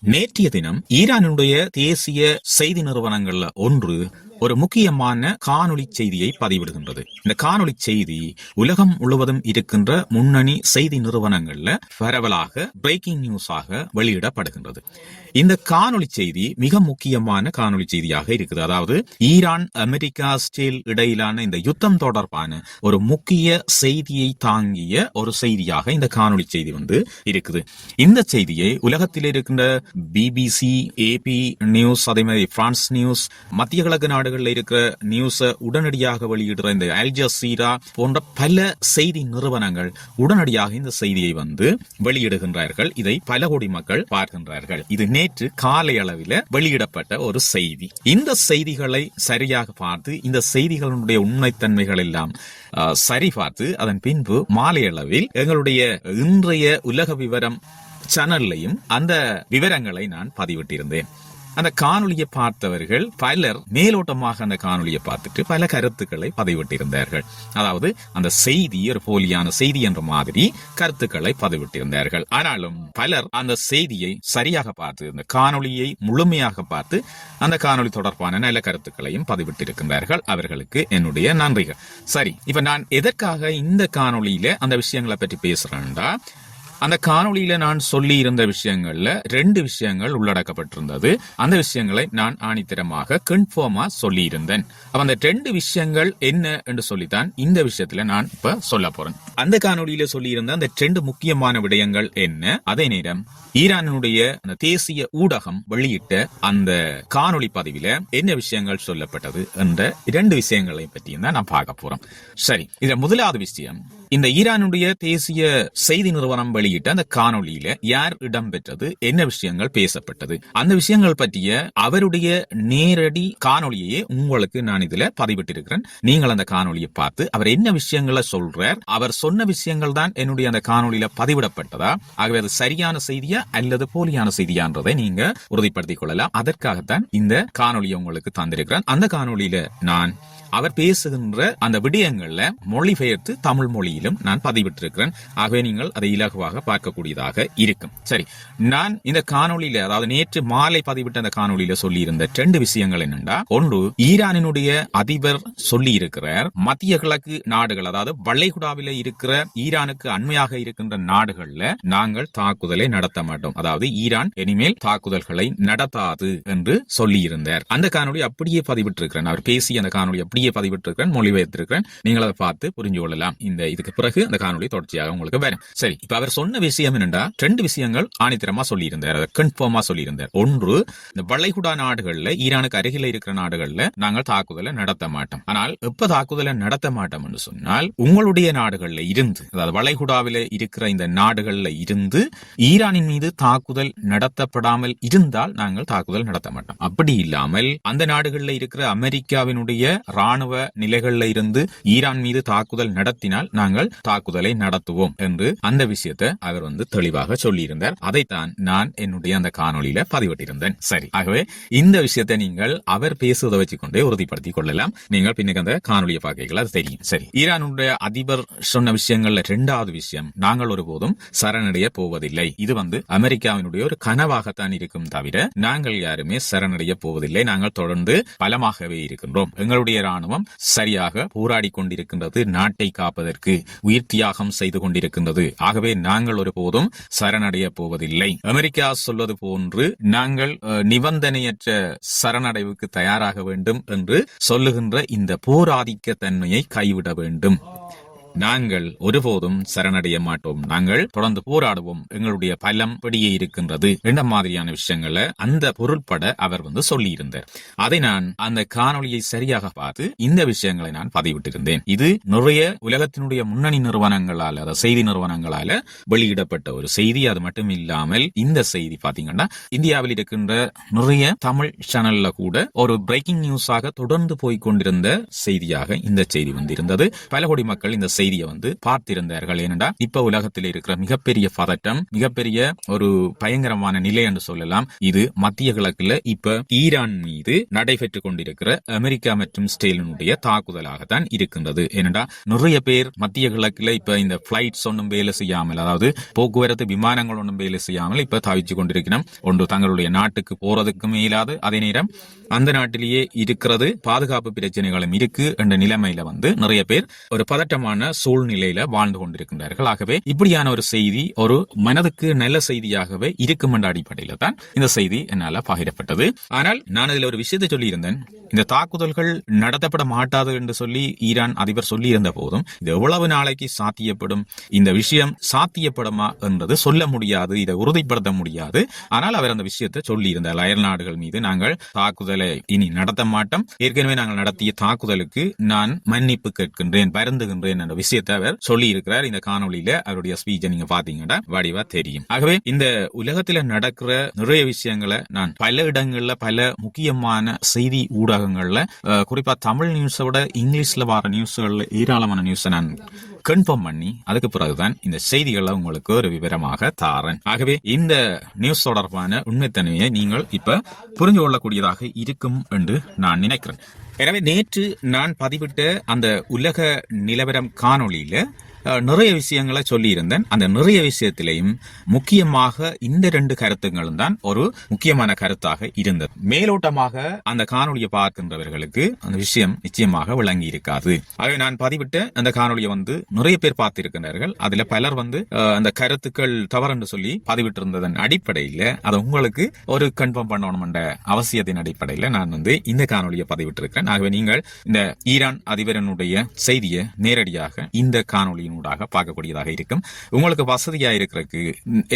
நேற்றைய தினம் ஈரானுடைய தேசிய செய்தி நிறுவனங்கள்ல ஒன்று ஒரு முக்கியமான காணொளி செய்தியை பதிவிடுகின்றது. இந்த காணொளி செய்தி உலகம் முழுவதும் இருக்கின்ற முன்னணி செய்தி நிறுவனங்கள்ல பரவலாக பிரேக்கிங் நியூஸாக வெளியிடப்படுகின்றது. இந்த காணொளி செய்தி மிக முக்கியமான காணொளி செய்தியாக இருக்குது. அதாவது ஈரான் அமெரிக்கா ஸ்டீல் இடையிலான இந்த யுத்தம் தொடர்பான ஒரு முக்கிய செய்தியை தாங்கிய ஒரு செய்தியாக இந்த காணொளி செய்தி இருக்குது. இந்த செய்தியை உலகத்தில் இருக்கின்ற பிபிசி, ஏபி நியூஸ், அதே மாதிரி பிரான்ஸ் நியூஸ், மத்திய கிழக்கு நாடுகளில் இருக்கிற நியூஸை உடனடியாக வெளியிடுற இந்த அல் ஜசீரா போன்ற பல செய்தி நிறுவனங்கள் உடனடியாக இந்த செய்தியை வெளியிடுகின்றார்கள். இதை பல கோடி மக்கள் பார்க்கின்றார்கள். இது நேற்று காலை அளவில் வெளியிடப்பட்ட ஒரு செய்தி. இந்த செய்திகளை சரியாக பார்த்து இந்த செய்திகளுடைய உண்மைத்தன்மைகள் எல்லாம் சரி பார்த்து அதன் பின்பு மாலை அளவில் எங்களுடைய இன்றைய உலக விவரம் சேனல்லையும் அந்த விவரங்களை நான் பதிவிட்டிருந்தேன். அந்த காணொலியை பார்த்தவர்கள் பலர் மேலோட்டமாக அந்த காணொலியை பார்த்துட்டு பல கருத்துக்களை பதிவிட்டிருந்தார்கள். அதாவது அந்த செய்தி ஒரு போலியான செய்தி என்ற மாதிரி கருத்துக்களை பதிவிட்டிருந்தார்கள். ஆனாலும் பலர் அந்த செய்தியை சரியாக பார்த்து அந்த காணொலியை முழுமையாக பார்த்து அந்த காணொலி தொடர்பான நல்ல கருத்துக்களையும் பதிவிட்டிருக்கின்றார்கள். அவர்களுக்கு என்னுடைய நன்றிகள். சரி, இப்ப நான் எதற்காக இந்த காணொலியில அந்த விஷயங்களை பற்றி பேசுறேன்டா, அந்த காணொலியில நான் சொல்லி இருந்த விஷயங்கள்ல 2 விஷயங்கள் உள்ளடக்கப்பட்டிருந்தது. அந்த விஷயங்களை நான் ஆணித்தரமாக கன்ஃபார்மா சொல்லி இருந்தேன். அப்ப அந்த 2 விஷயங்கள் என்ன என்று சொல்லித்தான் இந்த விஷயத்துல நான் இப்ப சொல்ல போறேன். அந்த காணொலியில சொல்லி இருந்த அந்த 2 முக்கியமான விடயங்கள் என்ன, அதே நேரம் ஈரானுடைய அந்த தேசிய ஊடகம் வெளியிட்ட அந்த காணொலி பதிவில என்ன விஷயங்கள் சொல்லப்பட்டது என்ற 2 விஷயங்களை பற்றியும் தான் நான் பார்க்க போறோம். சரி, இதுல முதலாவது விஷயம், இந்த ஈரானுடைய தேசிய செய்தி நிறுவனம் வெளியிட்ட அந்த காணொலியில யார் இடம்பெற்றது, என்ன விஷயங்கள் பேசப்பட்டது, அந்த விஷயங்கள் பற்றிய அவருடைய நேரடி காணொலியே உங்களுக்கு நான் இதுல பதிவிட்டிருக்கிறேன். நீங்கள் அந்த காணொலியை பார்த்து அவர் என்ன விஷயங்களை சொல்றார், அவர் சொன்ன விஷயங்கள் தான் என்னுடைய அந்த காணொலியில பதிவிடப்பட்டதா, ஆகவே அது சரியான செய்தியா அல்லது போலியான செய்தியான்றதை நீங்க உறுதிப்படுத்திக் கொள்ளலாம். அதற்காகத்தான் இந்த காணொலியை உங்களுக்கு தந்திருக்கிறேன். அந்த காணொலியில நான் அவர் பேசுகின்ற அந்த விடயங்கள்ல மொழிபெயர்த்து தமிழ் மொழியிலும் நான் பதிவிட்டிருக்கிறேன். ஆகவே நீங்கள் அதை இலகுவாக பார்க்கக்கூடியதாக இருக்கும். சரி, நான் இந்த காணொலியில, அதாவது நேற்று மாலை பதிவிட்ட அந்த காணொலியில சொல்லி இருந்த 2 விஷயங்கள் என்னண்டா, ஒன்று, ஈரானினுடைய அதிபர் சொல்லி இருக்கிறார் மத்திய கிழக்கு நாடுகள், அதாவது வளைகுடாவில இருக்கிற ஈரானுக்கு அண்மையாக இருக்கின்ற நாடுகள்ல நாங்கள் தாக்குதலை நடத்த மாட்டோம், அதாவது ஈரான் இனிமேல் தாக்குதல்களை நடத்தாது என்று சொல்லி இருந்தார். அந்த காணொலி அப்படியே பதிவிட்டிருக்கிறேன். அவர் பேசிய அந்த காணொலி பதிவிட்டிருக்கிறேன், மொழிபெயர்த்திருக்கிறேன். நீங்கள் அதை பார்த்து புரிஞ்சு கொள்ளலாம். இதுக்கு பிறகு அந்த காணொலி தொடர்ச்சியாக உங்களுக்கு வரும். சரி, இப்ப அவர் சொன்ன விஷயம் என்னண்டா, 2 விஷயங்கள் ஆணித்தரமா சொல்லியிருந்தார், கன்ஃபார்மா சொல்லியிருந்தார். ஒன்று, இந்த வளைகுடா நாடுகள்ல, ஈரானுக்கு அருகில இருக்கிற நாடுகள்ல நாங்கள் தாக்குதலை நடத்த மாட்டோம். ஆனால் எப்ப தாக்குதலை நடத்த மாட்டோம் என்று சொன்னால், உங்களுடைய நாடுகள்ல இருந்து, அதாவது வளைகுடாவில இருக்கிற இந்த நாடுகள்ல இருந்து ஈரானின் மீது தாக்குதல் நடத்தப்படாமல் இருந்தால் நாங்கள் தாக்குதல் நடத்த மாட்டோம். அப்படி இல்லாமல் அந்த நாடுகள்ல இருக்கிற அமெரிக்காவினுடைய ராணுவ நிலைகள்ல இருந்து ஈரான் மீது தாக்குதல் நடத்தினால் நாங்கள் தாக்குதலை நடத்துவோம் என்று அந்த விஷயத்தை அவர் தெளிவாக சொல்லியிருந்தார். அதைத்தான் நான் என்னுடைய அந்த காணொலியில பதிவிட்டிருந்தேன். சரி, ஆகவே இந்த விஷயத்தை நீங்கள் அவர் பேசுவதை வச்சுக்கொண்டே உறுதிப்படுத்திக் கொள்ளலாம். நீங்கள் பின்னுக்கு அந்த காணொலியை பார்க்கலாம், அது தெரியும். சரி, ஈரானுடைய அதிபர் சொன்ன விஷயங்கள்ல 2வது விஷயம், நாங்கள் ஒருபோதும் சரணடைய போவதில்லை. இது அமெரிக்காவினுடைய ஒரு கனவாகத்தான் இருக்கும் தவிர நாங்கள் யாருமே சரணடைய போவதில்லை. நாங்கள் தொடர்ந்து பலமாகவே இருக்கின்றோம். எங்களுடைய ராணுவம் சரியாக போராடி கொண்டிருக்கின்றது, நாட்டை காப்பதற்கு உயிர் தியாகம் செய்து கொண்டிருக்கின்றது. ஆகவே நாங்கள் ஒருபோதும் சரணடைய போவதில்லை. அமெரிக்கா சொல்வது போன்று நாங்கள் நிபந்தனையற்ற சரணடைவுக்கு தயாராக வேண்டும் என்று சொல்லுகின்ற இந்த போராதிக்க தன்மையை கைவிட வேண்டும். நாங்கள் ஒருபோதும் சரணடைய மாட்டோம், நாங்கள் தொடர்ந்து போராடுவோம், எங்களுடைய பலம் படியே இருக்கின்றது என்ற மாதிரியான விஷயங்களை அந்த பொருள்பட அவர் சொல்லி இருந்தார். அதை நான் அந்த காணொலியை சரியாக பார்த்து இந்த விஷயங்களை நான் பதிவிட்டிருந்தேன். இது நிறைய உலகத்தினுடைய முன்னணி நிறுவனங்களால, அதாவது செய்தி நிறுவனங்களால வெளியிடப்பட்ட ஒரு செய்தி. அது மட்டும் இல்லாமல் இந்த செய்தி பாத்தீங்கன்னா இந்தியாவில் இருக்கின்ற நிறைய தமிழ் சேனல்ல கூட ஒரு பிரேக்கிங் நியூஸாக தொடர்ந்து போய்கொண்டிருந்த செய்தியாக இந்த செய்தி இருந்தது. பல கோடி மக்கள் இந்த செய்தி செய்தியை பார்த்திருந்தார்கள். ஏனென்றா இப்ப உலகத்தில் இருக்கிற மிகப்பெரிய பதட்டம், மிகப்பெரிய ஒரு பயங்கரமான நிலை என்று சொல்லலாம். இது மத்திய கிழக்குல இப்ப ஈரான் மீது நடைபெற்றுக் கொண்டிருக்கிற அமெரிக்கா மற்றும் இஸ்ரேலினுடைய தாக்குதலாகத்தான் இருக்கின்றது. ஏனென்றா நிறைய பேர் மத்திய கிழக்குல இப்ப இந்த பிளைட்ஸ் ஒன்றும் வேலை செய்யாமல், அதாவது போக்குவரத்து விமானங்கள் ஒன்றும் வேலை செய்யாமல் இப்ப தவிச்சு கொண்டிருக்கிறோம். ஒன்று தங்களுடைய நாட்டுக்கு போறதுக்கு மேலாது, அதே நேரம் அந்த நாட்டிலேயே இருக்கிறது பாதுகாப்பு பிரச்சனைகளும் இருக்கு என்ற நிலைமையில நிறைய பேர் ஒரு பதட்டமான சூழ்நிலையில வாழ்ந்து கொண்டிருக்கின்றார்கள். ஆகவே இப்படியான ஒரு செய்தி ஒரு மனதுக்கு நல்ல செய்தியாகவே இருக்கும் என்ற அடிப்படையில தான் இந்த செய்தி என்னால பகிரப்பட்டது. ஆனால் நான் அதில் ஒரு விஷயத்தை சொல்லி இருந்தேன். இந்த தாக்குதல்கள் நடத்தப்பட மாட்டாது என்று சொல்லி ஈரான் அதிபர் சொல்லி இருந்த போதும் இது எவ்வளவு நாளைக்கு சாத்தியப்படும், இந்த விஷயம் சாத்தியப்படுமா என்றது சொல்ல முடியாது, இதை உறுதிப்படுத்த முடியாது. ஆனால் அவர் அந்த விஷயத்தை சொல்லி இருந்தார். அயல் நாடுகள் மீது நாங்கள் தாக்குதலை இனி நடத்த மாட்டோம், ஏற்கனவே நாங்கள் நடத்திய தாக்குதலுக்கு நான் மன்னிப்பு கேட்கின்றேன், வருந்துகின்றேன் என்ற விஷயத்தை அவர் சொல்லி இருக்கிறார். இந்த காணொலியில அவருடைய ஸ்பீச்சை நீங்க பாத்தீங்கன்னா வடிவா தெரியும். ஆகவே இந்த உலகத்துல நடக்கிற நிறைய விஷயங்களை நான் பல இடங்கள்ல பல முக்கியமான செய்தி ஊடகங்கள்ல, குறிப்பா தமிழ் நியூஸை விட இங்கிலீஷ்ல வர நியூஸ்கள்ல ஏராளமான நியூஸை நான் கன்ஃபார்ம் பண்ணி அதுக்கு பிறகுதான் இந்த செய்திகளை உங்களுக்கு ஒரு விவரமாக தாரேன். ஆகவே இந்த நியூஸ் தொடர்பான உண்மைத்தன்மையை நீங்கள் இப்ப புரிந்து கொள்ளக்கூடியதாக இருக்கும் என்று நான் நினைக்கிறேன். எனவே நேற்று நான் பதிவிட்ட அந்த உலக நிலவரம் காணொளியில நிறைய விஷயங்களை சொல்லி இருந்தேன். அந்த நிறைய விஷயத்திலையும் முக்கியமாக இந்த 2 கருத்துங்களும் தான் ஒரு முக்கியமான கருத்தாக இருந்தது. மேலோட்டமாக அந்த காணொலியை பார்க்கின்றவர்களுக்கு அந்த விஷயம் நிச்சயமாக விளங்கி இருக்காது. ஆகவே நான் பதிவிட்ட அந்த காணொலியை நிறைய பேர் பார்த்திருக்கிறார்கள். அதுல பலர் அந்த கருத்துக்கள் தவறு சொல்லி பதிவிட்டிருந்ததன் அடிப்படையில் அதை உங்களுக்கு ஒரு கன்ஃபார்ம் பண்ணணும் என்ற அவசியத்தின் அடிப்படையில் நான் இந்த காணொலியை பதிவிட்டிருக்கிறேன். ஆகவே நீங்கள் இந்த ஈரான் அதிபரனுடைய செய்தியை நேரடியாக இந்த காணொலியின் பார்க்கக்கூடியதாக இருக்கும். உங்களுக்கு வசதியா இருக்கிறதுக்கு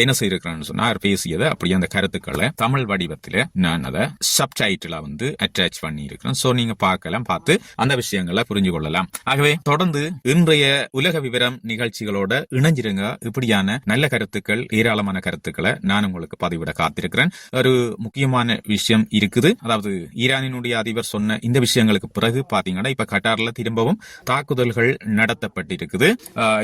என்ன செய்யிருக்கிறேன்னு சொன்னா, பேசியதை அப்படியே அந்த கருத்துக்களை தமிழ் வடிவத்தில் நான் அதை சப்டைட்டிலா அட்டாச் பண்ணி இருக்கிறேன். சோ நீங்க பார்க்கலாம், பார்த்து அந்த விஷயங்களை புரிஞ்சு கொள்ளலாம். ஆகவே தொடர்ந்து இன்றைய உலக விவரம் நிகழ்ச்சிகளோட இணைஞ்சிருங்க. இப்படியான நல்ல கருத்துக்கள், ஏராளமான கருத்துக்களை நான் உங்களுக்கு பதிவிட காத்திருக்கிறேன். ஒரு முக்கியமான விஷயம் இருக்குது. அதாவது ஈரானினுடைய அதிபர் சொன்ன இந்த விஷயங்களுக்கு பிறகு பாத்தீங்கன்னா இப்ப கட்டார்ல திரும்பவும் தாக்குதல்கள் நடத்தப்பட்டிருக்குது.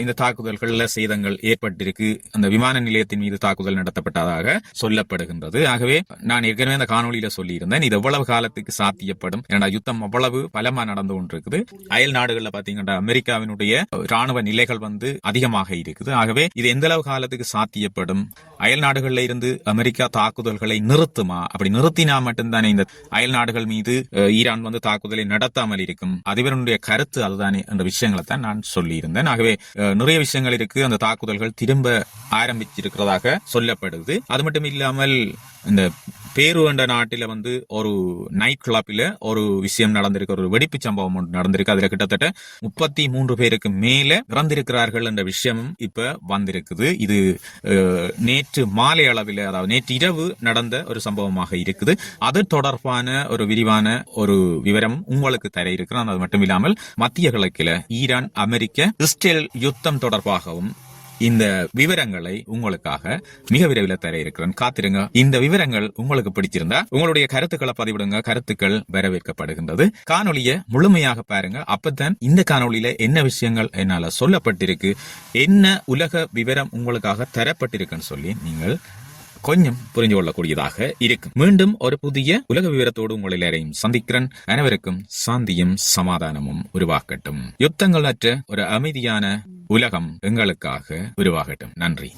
இந்த தாக்குதல்கள்ல சேதங்கள் ஏற்பட்டிருக்கு. அந்த விமான நிலையத்தின் மீது தாக்குதல் நடத்தப்பட்டதாக சொல்லப்படுகின்றது. ஆகவே நான் ஏற்கனவே அந்த காணொலியில சொல்லி இருந்தேன், இது எவ்வளவு காலத்துக்கு சாத்தியப்படும், ஏன்னா யுத்தம் அவ்வளவு பலமா நடந்து கொண்டிருக்குது. அயல் நாடுகள்ல பாத்தீங்கன்னா அமெரிக்காவினுடைய ராணுவ நிலைகள் அதிகமாக இருக்குது. ஆகவே இது எந்த அளவு காலத்துக்கு சாத்தியப்படும், அயல் நாடுகள்ல இருந்து அமெரிக்கா தாக்குதல்களை நிறுத்துமா, அப்படி நிறுத்தினா மட்டும்தானே இந்த அயல் நாடுகள் மீது ஈரான் தாக்குதலை நடத்தாமல் இருக்கும். அதிபருடைய கருத்து அதுதானே என்ற விஷயங்களை தான் நான் சொல்லி இருந்தேன். ஆகவே நிறைய விஷயங்கள் இருக்கு. அந்த தாக்குதல்கள் திரும்ப ஆரம்பிச்சிருக்கிறதாக சொல்லப்படுது. அது மட்டும் இல்லாமல் இந்த பேரு என்ற நாட்டில ஒரு நைட் கிளப்பில ஒரு விஷயம் நடந்திருக்கு, ஒரு வெடிப்பு சம்பவம் ஒன்று நடந்திருக்கு. அதுல கிட்டத்தட்ட 33 பேருக்கு மேல இறந்திருக்கிறார்கள் என்ற விஷயமும் இப்ப வந்திருக்குது. இது நேற்று மாலை அளவில், அதாவது நேற்று இரவு நடந்த ஒரு சம்பவமாக இருக்குது. அது தொடர்பான ஒரு விரிவான ஒரு விவரம் உங்களுக்கு தர இருக்கிறோம். அது மட்டும் இல்லாமல் மத்திய கிழக்கில ஈரான் அமெரிக்க இஸ்ரேல் யுத்தம் தொடர்பாகவும் இந்த விவரங்களை உங்களுக்காக மிக விரைவில் தர இருக்கிறேன். காத்திருங்க. இந்த விவரங்கள் உங்களுக்கு பிடிச்சிருந்தா உங்களுடைய கருத்துக்களை பதிவிடுங்க. கருத்துக்கள் வரவேற்கப்படுகின்றது. காணொலியை முழுமையாக பாருங்க. அப்பதான் இந்த காணொலியில என்ன விஷயங்கள் என்னால சொல்லப்பட்டிருக்கு, என்ன உலக விவரம் உங்களுக்காக தரப்பட்டிருக்குன்னு சொல்லி நீங்கள் கொஞ்சம் புரிஞ்சு கொள்ளக்கூடியதாக இருக்கும். மீண்டும் ஒரு புதிய உலக விவரத்தோடு உங்கள் எல்லாரையும் சந்திக்கிறேன். அனைவருக்கும் சாந்தியும் சமாதானமும் உருவாக்கட்டும். யுத்தங்கள் அற்ற ஒரு அமைதியான உலகம் எங்களுக்காக உருவாகட்டும். நன்றி.